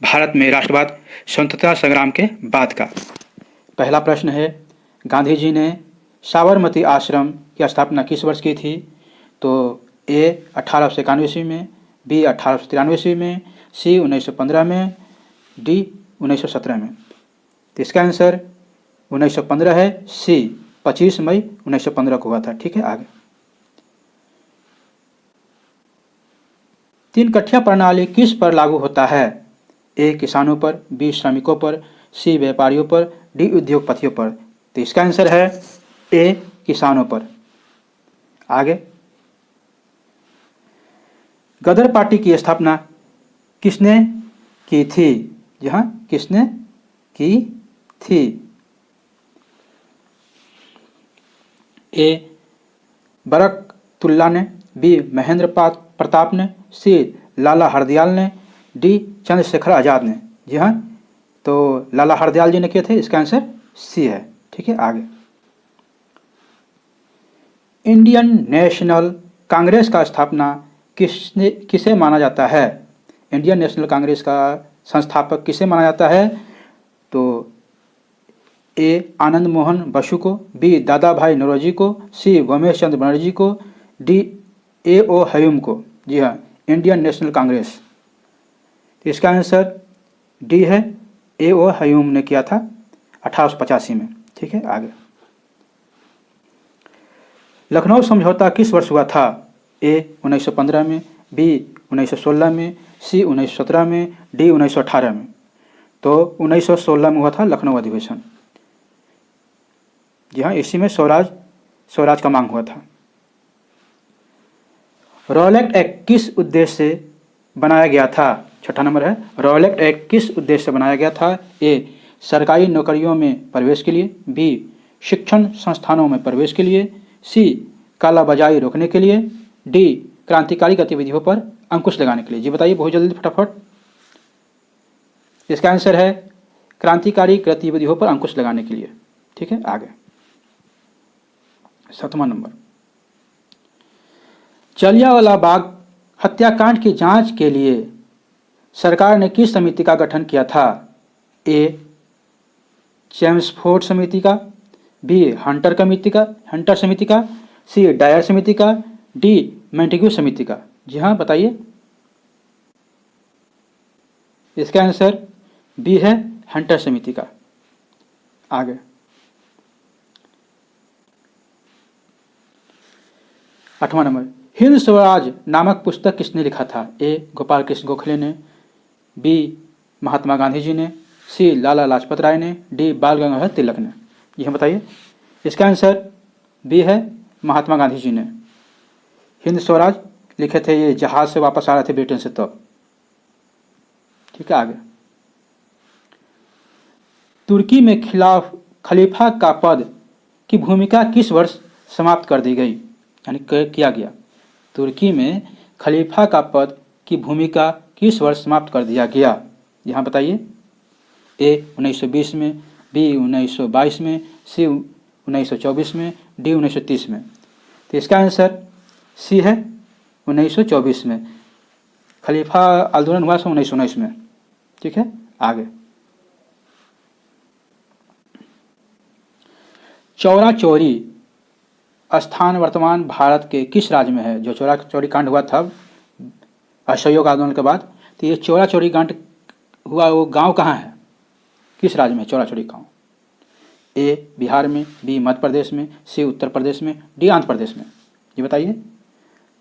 भारत में राष्ट्रवाद स्वतंत्रता संग्राम के बाद का। पहला प्रश्न है, गांधी जी ने साबरमती आश्रम की स्थापना किस वर्ष की थी? तो ए 1891 ईस्वी में, बी 1893 ईस्वी में, सी 1915 में, डी 1917 में। तो इसका आंसर 1915 है, सी 25 मई 1915 को हुआ था। ठीक है, आगे। तीन कठिया प्रणाली किस पर लागू होता है? ए किसानों पर, बी श्रमिकों पर, सी व्यापारियों पर, डी उद्योगपतियों पर। तो इसका आंसर है ए किसानों पर। आगे, गदर पार्टी की स्थापना किसने की थी? यहाँ किसने की थी? ए बरकतुल्ला ने, बी महेंद्र प्रताप ने, सी लाला हरदयाल ने, डी चंद्रशेखर आज़ाद ने। जी हाँ, तो लाला हरदयाल जी ने किए थे। इसका आंसर सी है। ठीक है, आगे। इंडियन नेशनल कांग्रेस का स्थापना किसे माना जाता है? इंडियन नेशनल कांग्रेस का संस्थापक किसे माना जाता है? तो ए आनंद मोहन बसु को, बी दादा भाई नौरोजी को, सी उमेश चंद्र बनर्जी को, डी ए ओ हयूम को। जी हाँ, इंडियन नेशनल कांग्रेस। इसका आंसर डी है, ए ओ हयूम ने किया था 1885 में। ठीक है, आगे। लखनऊ समझौता किस वर्ष हुआ था? ए 1915 में, बी 1916 में, सी 1917 में, डी 1918 में। तो 1916 में हुआ था लखनऊ अधिवेशन। जी हाँ, इसी में स्वराज का मांग हुआ था। रॉलेट एक्ट किस उद्देश्य से बनाया गया था? छठा नंबर है, रॉलेट एक्ट किस उद्देश्य से बनाया गया था? ए सरकारी नौकरियों में प्रवेश के लिए, बी शिक्षण संस्थानों में प्रवेश के लिए, सी कालाबाजारी रोकने के लिए, डी क्रांतिकारी गतिविधियों पर अंकुश लगाने के लिए। जी बताइए बहुत जल्दी फटाफट। इसका आंसर है क्रांतिकारी गतिविधियों पर अंकुश लगाने के लिए। ठीक है, आगे। सातवां नंबर, जलियांवाला बाग हत्याकांड की जांच के लिए सरकार ने किस समिति का गठन किया था? ए चेम्सफोर्ड समिति का, बी हंटर समिति का, सी डायर समिति का, डी मेंटेग्यू समिति का। जी हाँ, बताइए। इसका आंसर बी है, हंटर समिति का। आगे, आठवां नंबर, हिंद स्वराज नामक पुस्तक किसने लिखा था? ए गोपाल कृष्ण गोखले ने, बी महात्मा गांधी जी ने, सी लाला लाजपत राय ने, डी बाल गंगाधर तिलक ने। यह बताइए। इसका आंसर बी है, महात्मा गांधी जी ने। हिंद स्वराज लिखे थे, ये जहाज से वापस आ रहे थे ब्रिटेन से तब। ठीक है, आगे। तुर्की में खलीफा का पद की भूमिका किस वर्ष समाप्त कर दी गई, यानी किया गया? तुर्की में खलीफा का पद की भूमिका किस वर्ष समाप्त कर दिया गया? यहाँ बताइए। ए 1920 में, बी 1922 में, सी 1924 में, डी 1930 में। तो इसका आंसर सी है, 1924 में। खलीफा आंदोलन हुआ 1919 में। ठीक है, आगे। चौरा चौरी स्थान वर्तमान भारत के किस राज्य में है? जो चौरा चौरी कांड हुआ था असहयोग आंदोलन के बाद, तो ये चौरा चौरी कांड हुआ, वो गांव कहाँ है, किस राज्य में चौरा चौरी गांव? ए बिहार में, बी मध्य प्रदेश में, सी उत्तर प्रदेश में, डी आंध्र प्रदेश में। ये बताइए।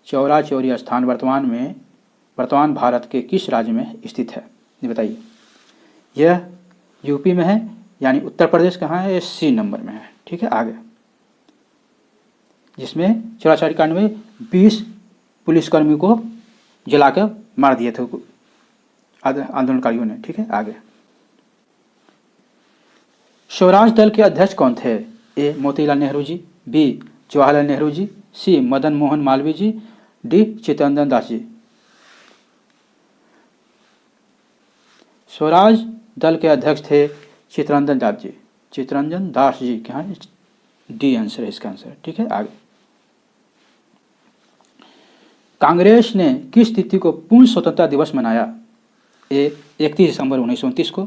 चौरा चौरी स्थान वर्तमान भारत के किस राज्य में स्थित है? ये बताइए। यह यूपी में है, यानी उत्तर प्रदेश कहाँ है? सी नंबर में है। ठीक है, आगे। जिसमें चौरा चौरी कांड में 20 पुलिसकर्मियों को जलाकर मार दिए थे आंदोलनकारियों ने। ठीक है, आगे। स्वराज दल के अध्यक्ष कौन थे? ए मोतीलाल नेहरू जी, बी जवाहरलाल नेहरू जी, सी मदन मोहन मालवीय जी, डी चित्तरंजन दास जी। स्वराज दल के अध्यक्ष थे चित्तरंजन दास जी। क्या डी आंसर है इसका आंसर। ठीक है, आगे। कांग्रेस ने किस तिथि को पूर्ण स्वतंत्रता दिवस मनाया? ए 31 दिसंबर 1929 को,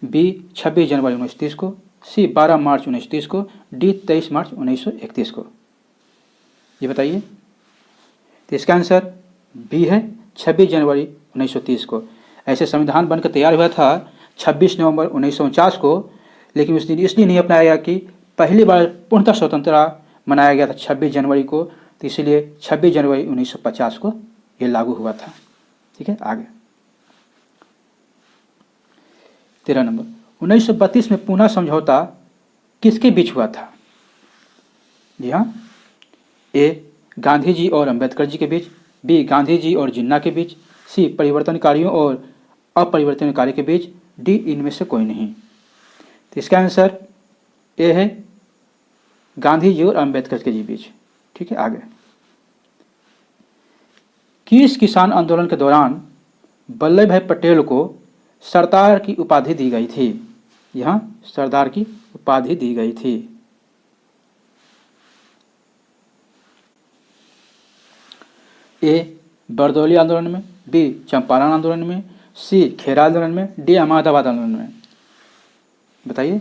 बी 26 जनवरी 1930 को, सी 12 मार्च 1930 को, डी 23 मार्च 1931 को। ये बताइए। तो इसका आंसर बी है 26 जनवरी 1930 को। ऐसे संविधान बनकर तैयार हुआ था 26 नवंबर 1949 को, लेकिन उस दिन इसलिए नहीं अपनाया गया कि पहली बार पूर्णतः स्वतंत्रता मनाया गया था 26 जनवरी को, तो इसीलिए 26 जनवरी 1950 को ये लागू हुआ था। ठीक है, आगे 13 नंबर, 1932 में पूना समझौता किसके बीच हुआ था? जी हाँ, ए गांधी जी और अंबेडकर जी के बीच, बी गांधी जी और जिन्ना के बीच, सी परिवर्तनकारियों और अपरिवर्तनकारी के बीच, डी इनमें से कोई नहीं। तो इसका आंसर ए है गांधी जी और अंबेडकर के जी बीच। ठीक है, आगे किस किसान आंदोलन के दौरान वल्लभ भाई पटेल को सरदार की उपाधि दी गई थी? यहाँ सरदार की उपाधि दी गई थी। ए बरदौली आंदोलन में, बी चंपारण आंदोलन में, सी खेरा आंदोलन में, डी अहमदाबाद आंदोलन में। बताइए।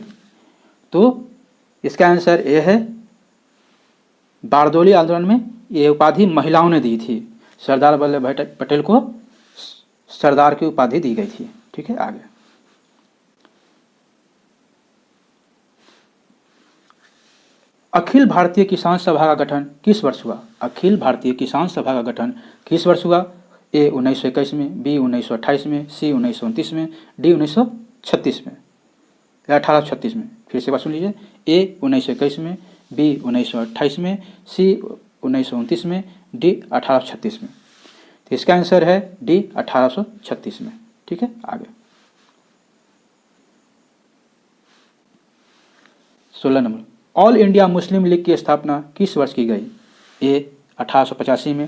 तो इसका आंसर ए है बारदौली आंदोलन में ये उपाधि महिलाओं ने दी थी। सरदार वल्लभ भाई पटेल को सरदार की उपाधि दी गई थी। ठीक है, आगे अखिल भारतीय किसान सभा का गठन किस वर्ष हुआ? अखिल भारतीय किसान सभा का गठन किस वर्ष हुआ? ए 1921 में, बी 1928 में, सी 1929 में, डी 1936 में या 1836 में। फिर से बात सुन लीजिए। ए 1921 में, बी 1928 में, सी 1929 में, डी 1836 में। तो इसका आंसर है डी 1836 में। ठीक है, आगे 16 number, all India Muslim league की स्थापना किस वर्ष की गई? ए 1885 में,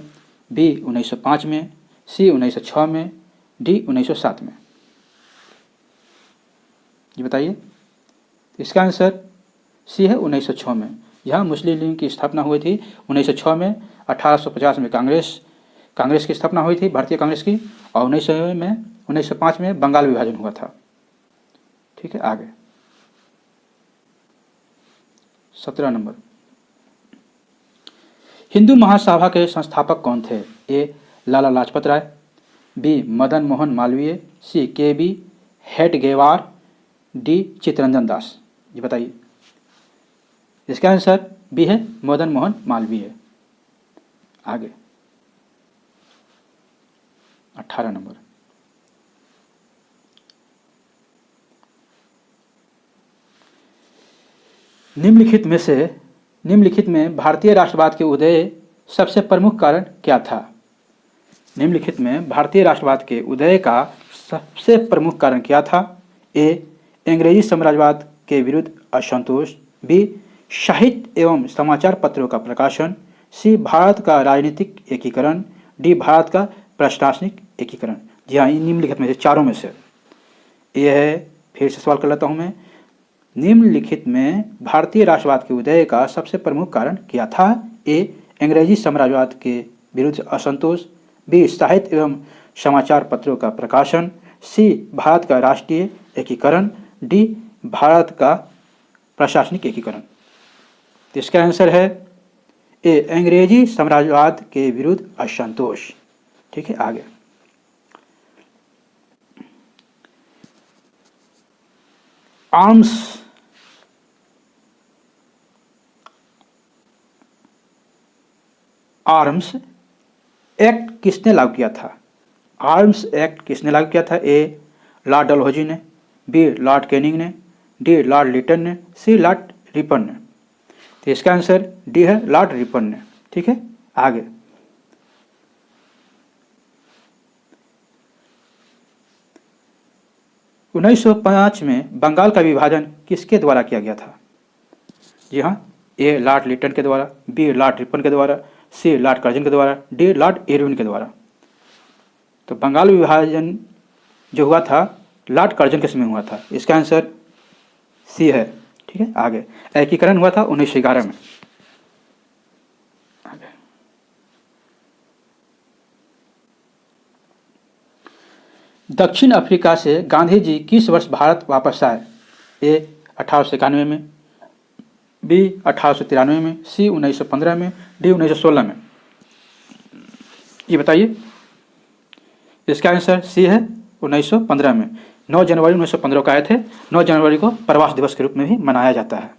बी 1905 में, सी 1906 में, डी 1907 में। ये बताइए। इसका आंसर सी है 1906 में। यहाँ मुस्लिम लीग की स्थापना हुई थी 1906 में। 1850 में कांग्रेस की स्थापना हुई थी, भारतीय कांग्रेस की, और 1905 में बंगाल विभाजन हुआ था। ठीक है, आगे 17 नंबर, हिंदू महासभा के संस्थापक कौन थे? ए लाला लाजपत राय, बी मदन मोहन मालवीय, सी के बी हेडगेवार, डी चित्तरंजन दास। ये बताइए। इसका आंसर बी है मदन मोहन मालवीय। आगे 18 नंबर, निम्नलिखित में भारतीय राष्ट्रवाद के उदय सबसे प्रमुख कारण क्या था? निम्नलिखित में भारतीय राष्ट्रवाद के उदय का सबसे प्रमुख कारण क्या था? ए अंग्रेजी साम्राज्यवाद के विरुद्ध असंतोष, बी साहित्य एवं समाचार पत्रों का प्रकाशन, सी भारत का राजनीतिक एकीकरण, डी भारत का प्रशासनिक एकीकरण। जी हाँ, निम्नलिखित में से चारों में से ये है। फिर से सवाल कर लेता हूँ मैं। निम्नलिखित में भारतीय राष्ट्रवाद के उदय का सबसे प्रमुख कारण क्या था? ए अंग्रेजी साम्राज्यवाद के विरुद्ध असंतोष, बी साहित्य एवं समाचार पत्रों का प्रकाशन, सी भारत का राष्ट्रीय एकीकरण, डी भारत का प्रशासनिक एकीकरण। तो इसका आंसर है ए अंग्रेजी साम्राज्यवाद के विरुद्ध असंतोष। ठीक है, आगे आर्म्स एक्ट किसने लागू किया था? आर्म्स एक्ट किसने लागू किया था? ए लॉर्ड डलहौजी ने, बी लॉर्ड कैनिंग ने, डी लॉर्ड लिटन ने, सी लॉर्ड रिपन ने। तो इसका आंसर डी है लॉर्ड रिपन ने। ठीक है, आगे 1905 में बंगाल का विभाजन किसके द्वारा किया गया था? जी हाँ, ए लॉर्ड लिटन के द्वारा, बी लॉर्ड रिपन के द्वारा, सी लॉर्ड कर्जन के द्वारा, डी लॉर्ड इरविन के द्वारा। तो बंगाल विभाजन जो हुआ था लॉर्ड कर्जन के समय हुआ था। इसका आंसर सी है। ठीक है, आगे एकीकरण हुआ था 1911 में। दक्षिण अफ्रीका से गांधी जी किस वर्ष भारत वापस आए? ए 1891 में, बी 1893 में, सी 1915 में, डी 1916 में। ये बताइए। इसका आंसर सी है 1915 में। 9 जनवरी 1915 को आए थे। 9 जनवरी को प्रवास दिवस के रूप में भी मनाया जाता है।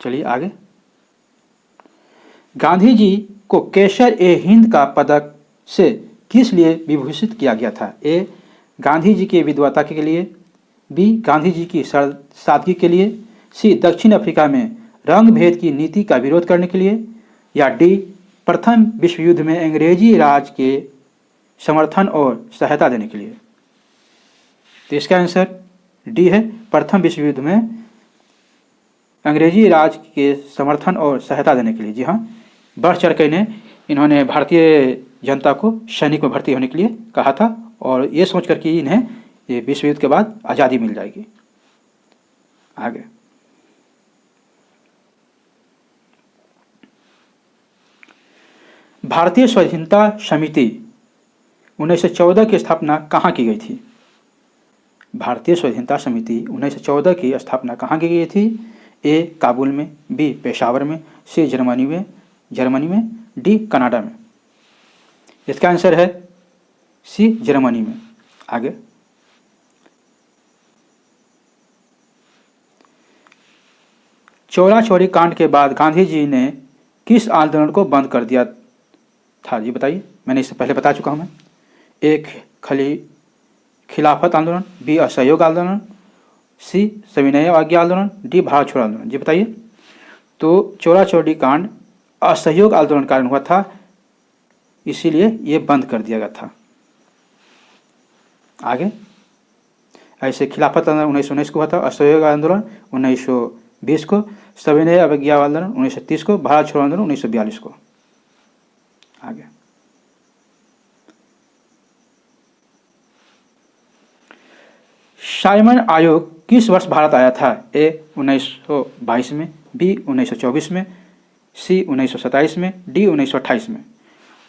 चलिए आगे। गांधी जी को केसर-ए-हिंद का पदक से किस लिए विभूषित किया गया था? ए गांधी जी की विद्वता के लिए, बी गांधी जी की सादगी के लिए, सी दक्षिण अफ्रीका में रंग भेद की नीति का विरोध करने के लिए, या डी प्रथम विश्व युद्ध में अंग्रेजी राज के समर्थन और सहायता देने के लिए। तो इसका आंसर डी है, प्रथम विश्व युद्ध में अंग्रेजी राज के समर्थन और सहायता देने के लिए। जी हाँ, बढ़ चढ़ कर इन्होंने भारतीय जनता को सैनिक में भर्ती होने के लिए कहा था, और ये सोच कर कि इन्हें ये विश्व युद्ध के बाद आज़ादी मिल जाएगी। आगे। भारतीय स्वाधीनता समिति 1914 की स्थापना कहाँ की गई थी? भारतीय स्वाधीनता समिति 1914 की स्थापना कहाँ की गई थी? ए काबुल में, बी पेशावर में, सी जर्मनी में, डी कनाडा में। इसका आंसर है सी जर्मनी में। आगे। चौरा चौरी कांड के बाद गांधी जी ने किस आंदोलन को बंद कर दिया था? जी बताइए। मैंने इससे पहले बता चुका हूं मैं। एक खिलाफत आंदोलन, बी असहयोग आंदोलन, सी सविनय अवज्ञा आंदोलन, डी भारत छोड़ो आंदोलन। जी बताइए। तो चौरा चौरी कांड असहयोग आंदोलन कारण हुआ था, इसीलिए ये बंद कर दिया गया था। आगे। ऐसे खिलाफत आंदोलन 1919 को हुआ था, असहयोग आंदोलन 1920 को, सविनय अवज्ञा आंदोलन 1930 को, भारत छोड़ो आंदोलन 1942 को। आगे। साइमन आयोग किस वर्ष भारत आया था? ए 1922 में, बी 1924 में, सी 1927 में, डी 1928 में।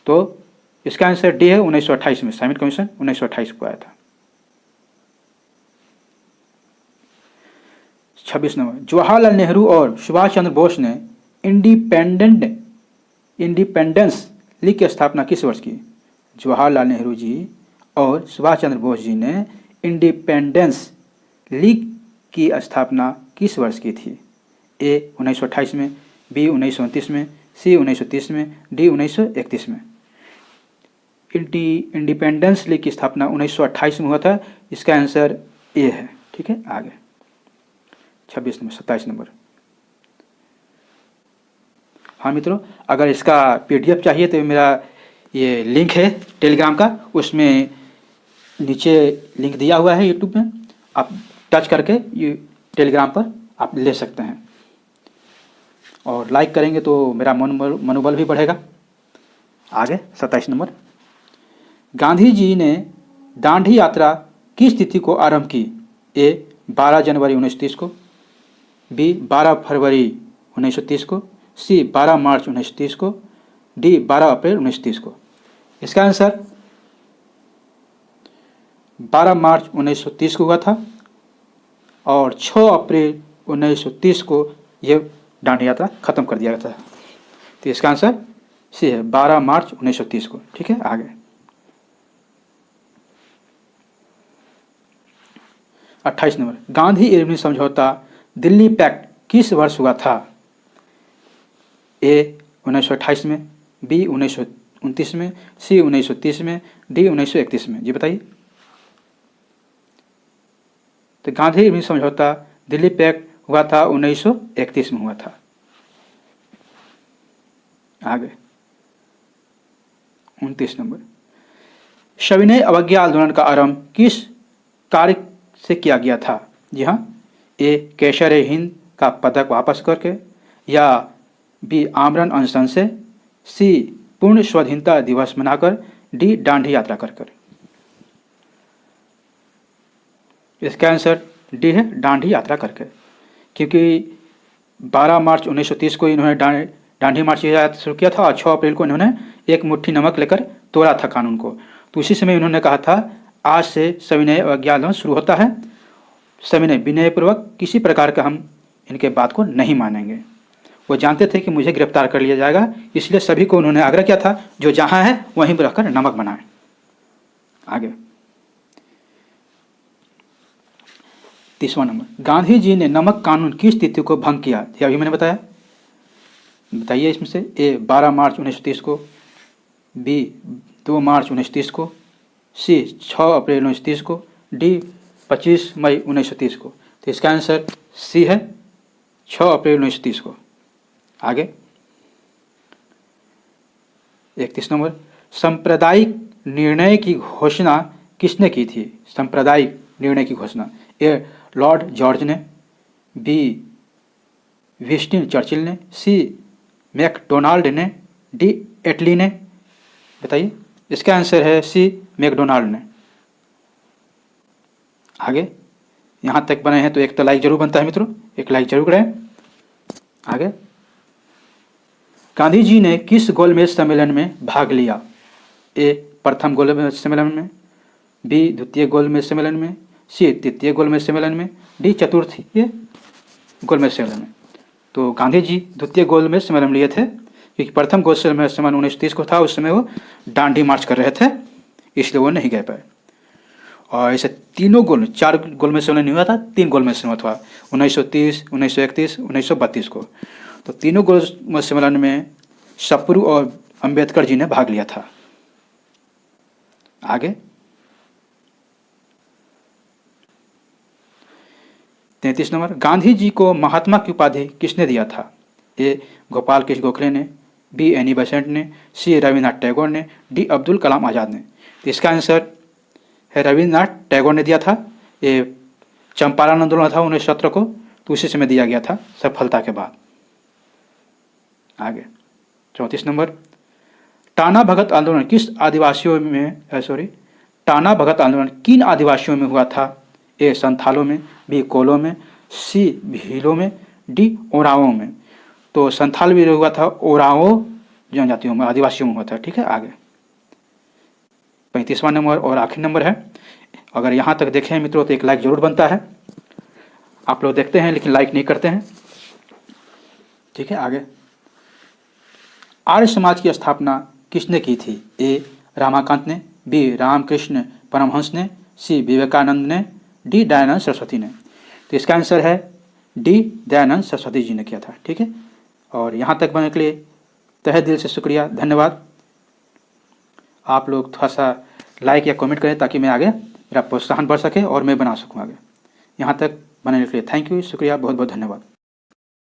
तो इसका आंसर डी है 1928 में। साइमन कमीशन 1928 को आया था। 26 नंबर। जवाहरलाल नेहरू और सुभाष चंद्र बोस ने इंडिपेंडेंस लीग की स्थापना किस वर्ष की? जवाहरलाल नेहरू जी और सुभाष चंद्र बोस जी ने इंडिपेंडेंस लीग की स्थापना किस वर्ष की थी? ए 1928 में, बी 1929 में, सी 1930 में, डी 1931 में। इंडिपेंडेंस लीग की स्थापना 1928 में हुआ था। इसका आंसर ए है। ठीक है। आगे। 27 नंबर। हाँ मित्रों, अगर इसका PDF चाहिए तो मेरा ये लिंक है टेलीग्राम का, उसमें नीचे लिंक दिया हुआ है यूट्यूब में, आप टच करके ये टेलीग्राम पर आप ले सकते हैं, और लाइक करेंगे तो मेरा मनोबल भी बढ़ेगा। आगे 27 नंबर। गांधी जी ने दांडी यात्रा किस तिथि को आरंभ की? ए 12 जनवरी 1930 को, बी 12 फरवरी 1930 को, सी 12 मार्च 1930 को, डी 12 अप्रैल 1930 को। इसका आंसर 12 मार्च 1930 को हुआ था, और 6 अप्रैल 1930 को यह दांडी यात्रा खत्म कर दिया गया था। तो इसका आंसर सी है 12 मार्च 1930 को। ठीक है। आगे 28 नंबर। गांधी इरविन समझौता दिल्ली पैक्ट किस वर्ष हुआ था? ए 1928 में, बी 1929 में, सी 1930 में, डी 1931 में। जी बताइए। तो गांधी इरविन समझौता दिल्ली पैक्ट हुआ था 1931 में हुआ था। आगे 29 नंबर। सविनय अवज्ञा आंदोलन का आरंभ किस कार्य से किया गया था? जी हाँ। ए केसर-ए-हिंद का पदक वापस करके, या बी आमरण अनशन से, सी पूर्ण स्वाधीनता दिवस मनाकर, डी दांडी यात्रा कर कर। इसका आंसर डी है दांडी यात्रा करके, क्योंकि 12 मार्च 1930 को इन्होंने दांडी मार्च की यात्रा शुरू किया था, और 6 अप्रैल को इन्होंने एक मुट्ठी नमक लेकर तोड़ा था कानून को। तो उसी समय उन्होंने कहा था आज से सविनय अवज्ञा शुरू होता है, सविनय विनयपूर्वक किसी प्रकार का हम इनके बात को नहीं मानेंगे। वो जानते थे कि मुझे गिरफ्तार कर लिया जाएगा, इसलिए सभी को उन्होंने आग्रह किया था जो जहाँ है वहीं पर रहकर नमक बनाएं। आगे 30वां नंबर, गांधी जी ने नमक कानून किस तिथि को भंग किया? ये अभी मैंने बताया, बताइए इसमें से। ए 12 मार्च 1930 को, बी 2 मार्च 1930 को, सी 6 अप्रैल 1930 को, डी 25 मई 1930 को। तो इसका आंसर सी है 6 अप्रैल 1930 को। आगे 31 नंबर, सांप्रदायिक निर्णय की घोषणा किसने की थी? सांप्रदायिक निर्णय की घोषणा, ए लॉर्ड जॉर्ज ने, बी विंस्टन चर्चिल ने, सी मैकडोनाल्ड ने, डी एटली ने। बताइए, इसका आंसर है सी मैकडोनाल्ड ने। आगे यहाँ तक बने हैं तो एक तो लाइक जरूर बनता है मित्रों, एक लाइक जरूर करें। आगे, गांधी जी ने किस गोलमेज सम्मेलन में भाग लिया? ए प्रथम गोलमेज सम्मेलन में, बी द्वितीय गोलमेज सम्मेलन में, सी तृतीय गोलमेज सम्मेलन में, डी चतुर्थीय गोलमेज सम्मेलन में। तो गांधी जी द्वितीय गोलमेज सम्मेलन लिए थे, क्योंकि प्रथम गोलमेज सम्मेलन 1930 को था, उस समय वो डांडी मार्च कर रहे थे, इसलिए वो नहीं गए पाए। और ऐसे तीनों चार गोलमेज सम्मेलन नहीं हुआ था, 3 गोलमेज सम्मेलन हुआ, 1930, 1931, 1932 को। तो तीनों गोलमेज सम्मेलन में सप्रू और अंबेडकर जी ने भाग लिया था। आगे 33 नंबर, गांधी जी को महात्मा की उपाधि किसने दिया था? ए गोपाल कृष्ण गोखले ने, बी एनी बेसेंट ने, सी रविन्द्रनाथ टैगोर ने, डी अब्दुल कलाम आज़ाद ने। तो इसका आंसर है रविन्द्रनाथ टैगोर ने दिया था। ये चंपारण आंदोलन था 1917 को, तो उसी समय दिया गया था सफलता के बाद। आगे 34 नंबर, टाना भगत आंदोलन किस आदिवासियों में टाना भगत आंदोलन किन आदिवासियों में हुआ था? ए संथालों में, बी कोलों में, सी भीलों में, डी ओरावों में। तो संथाल भी हुआ था, ओरावों जनजातियों में, आदिवासियों में हुआ था। ठीक है। आगे 35वां नंबर और आखिरी नंबर है। अगर यहाँ तक देखें मित्रों तो एक लाइक जरूर बनता है। आप लोग देखते हैं लेकिन लाइक नहीं करते हैं। ठीक है। आगे, आर्य समाज की स्थापना किसने की थी? ए रामाकांत ने, बी रामकृष्ण परमहंस ने, सी विवेकानंद ने, डी दयानंद सरस्वती ने। तो इसका आंसर है डी दयानंद सरस्वती जी ने किया था। ठीक है। और यहाँ तक बनने के लिए तहे दिल से शुक्रिया, धन्यवाद। आप लोग थोड़ा सा लाइक या कमेंट करें ताकि मैं आगे मेरा प्रोत्साहन बढ़ सके और मैं बना सकूँ आगे। यहाँ तक बनने के लिए थैंक यू, शुक्रिया, बहुत बहुत धन्यवाद।